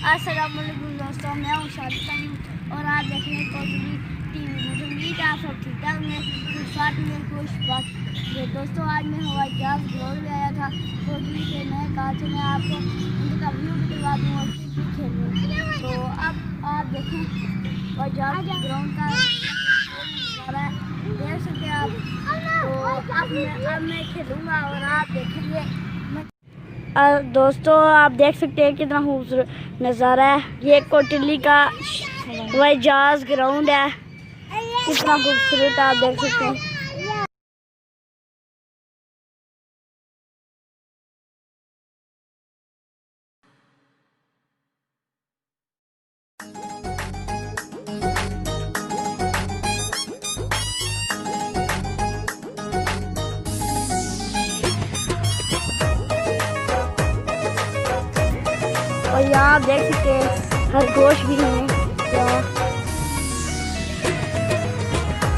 अस्सलाम वालेकुम दोस्तों, मैं हूँ शादी करीम और आप देख रहे हैं कोटली टीवी। मुझे उम्मीद है आप सब ठीक ठाक में साथ में खुश बात। दोस्तों आज मैं हवाई जहाज ग्राउंड में आया था कोटली के। मैं कहा से मैं आपको उनका व्यू भी दिलवा दूँगा और खेल रहे। तो अब आप देखें हवाई जहाज ग्राउंड का नज़ारा देख सकते हैं आप। तो अब मैं खेलूँगा और आप देखेंगे। दोस्तों आप देख सकते हैं कितना खूबसूरत नज़ारा है। ये कोटली का हवाई जहाज ग्राउंड है, कितना खूबसूरत आप देख सकते हैं। और यहाँ आप देख सकते हैं खरगोश भी हैं।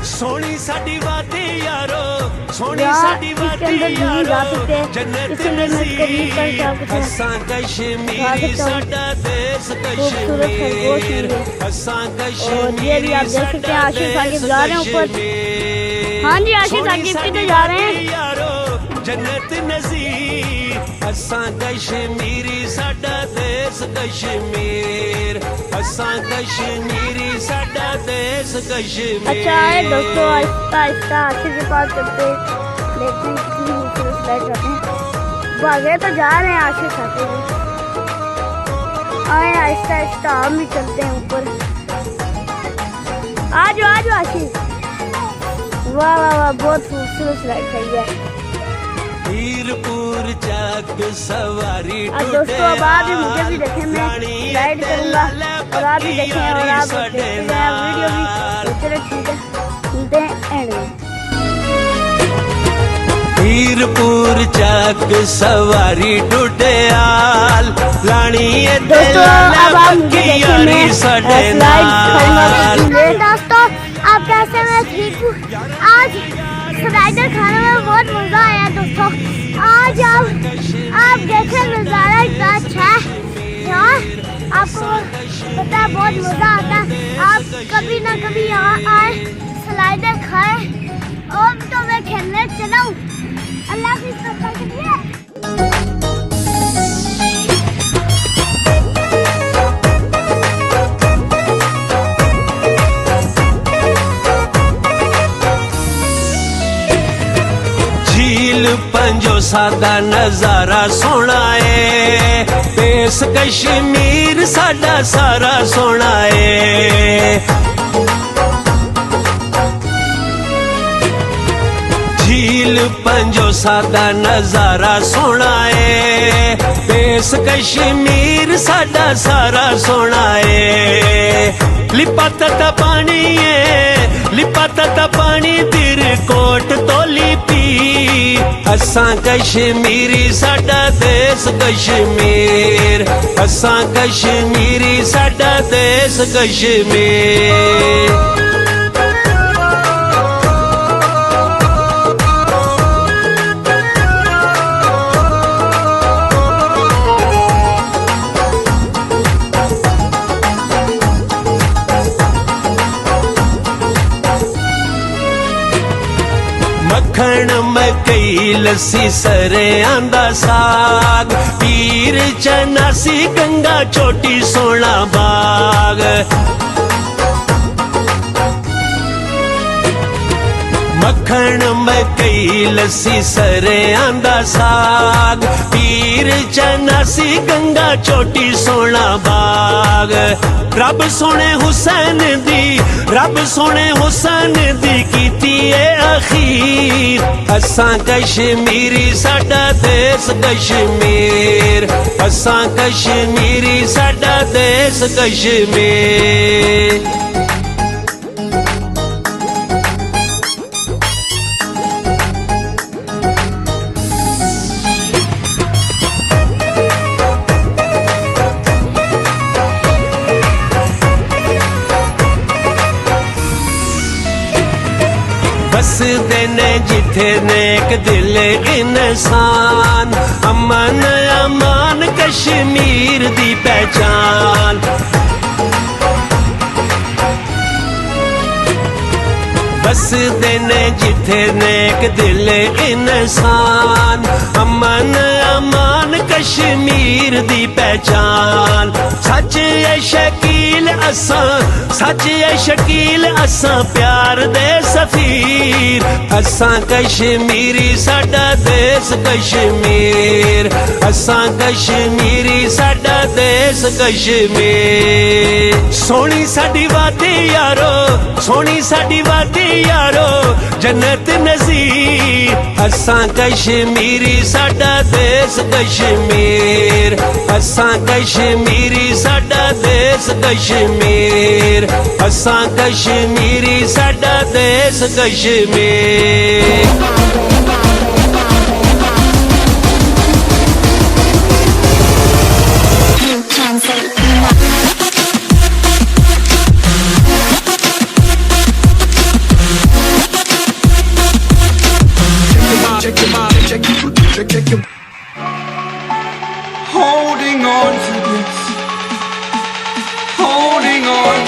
सोनी साडी वादी यारो, सोनी साडी वादी यारो, इसलिए मैं करीब करके आपको असां कश्मीरी साडा देश कश्मीर, असां कश्मीरी आप देख सकते हैं आशिफ साकिब जा रहे हैं ऊपर। हाँ जी आशिफ साकिब किधर जा रहे हैं? जन्नत नज़ीर, असां कश्मीरी साडा देश कश्मीर, असां कश्मीरी साडा देश कश्मीर। अच्छा है दोस्तों, आहिस्ता आहिस्ता आशिफ के पास चलते देखते हैं कितनी खूबसूरत लाइट जाते हैं। भागे तो जा रहे हैं आशिफ साकिब, आए आहिस्ता आहिस्ता हम भी चलते हैं ऊपर। आज आशिफ, वाह वाह वाह, बहुत खूबसूरत लाइट है। हीरपुर चाक सवारी दोस्तों अब आप भी मुझे भी देखें, मैं गाइड करूंगा और आप भी देखें और आप वीडियो भी। चलो ठीक है, मिलते हैं एंड में। हीरपुर चाक सवारी टुटियाल लानी दोस्तों अब आप मुझे देखें, मैं स्लाइड करूंगा। दोस्तों आप कैसे? मैं ठीक हूँ। आज स्लाइडर खाने में बहुत मजा आया दोस्तों। आज आप देखें नज़ारा इतना अच्छा है यहाँ, आपको पता है बहुत मजा आता है। आप कभी ना कभी यहाँ आए, स्लाइडर खाए। और तो मैं खेलने चलाऊँ। अल्लाह की कृपा से। पंजो सादा नजारा सोना है, पेश कश्मीर साडा सारा सोना है। झील पंजो सादा नजारा सोना है, पेश कश्मीर साडा सारा सोना है। लिपाता पानी है, लिपाता पानी तिर कोट तोली पी, असां कश्मीरी साडा देश कश्मीर, असां कश्मीरी साडा देश कश्मीर। मक्खण मकई लस्सी सरे आंदा साग, पीर चनासी गंगा चोटी सोना बाग। मक्खण मकई लस्सी सरे आंदा साग, पीर चनासी गंगा चोटी सोना बाग। रब सोने हुसैन दी कीती है अखीर, असां कश्मीरी साडा देश कश्मीर, असां कश्मीरी साडा देश कश्मीर। बस दे ने जिथे नेक दिल इंसान, अमन अमान कश्मीर दी पहचान। बसदे ने जिथे नेक दिल इंसान, अमन अमान कश्मीर दी पहचान। सच है शकील असां, सच है शकील असां प्यार दे सफीर। असां कश्मीरी साडा देश कश्मीर, असां कश्मीरी साडा देश कश्मीर। सोनी साडी वादी यारो, सोनी साडी वादी यारो जन्नत नज़ीर। असां कश्मीरी साडा देश कश्मीर, असां कश्मीरी साडा देश कश्मीर, असां कश्मीरी साडा देश Kashmir. Holding on to this, holding on.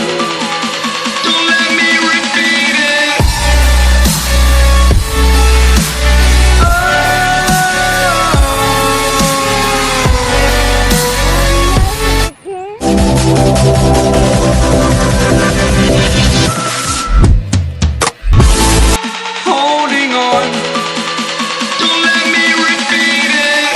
Don't let me repeat it. Holding on. Don't let me repeat it.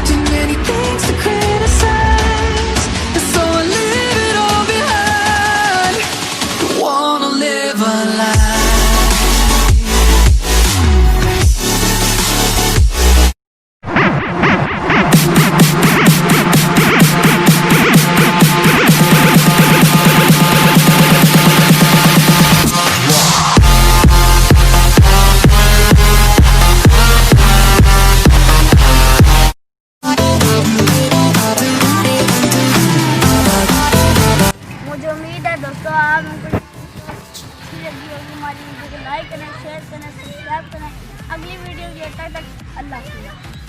Too many things to criticize, so I leave it all behind. Don't wanna live a lie. मुझे उम्मीद है दोस्तों आप हमको अच्छी लगी होगी हमारी वीडियो को लाइक करें, शेयर करें, सब्सक्राइब करें। अगली वीडियो के तक अल्लाह हाफ़िज़।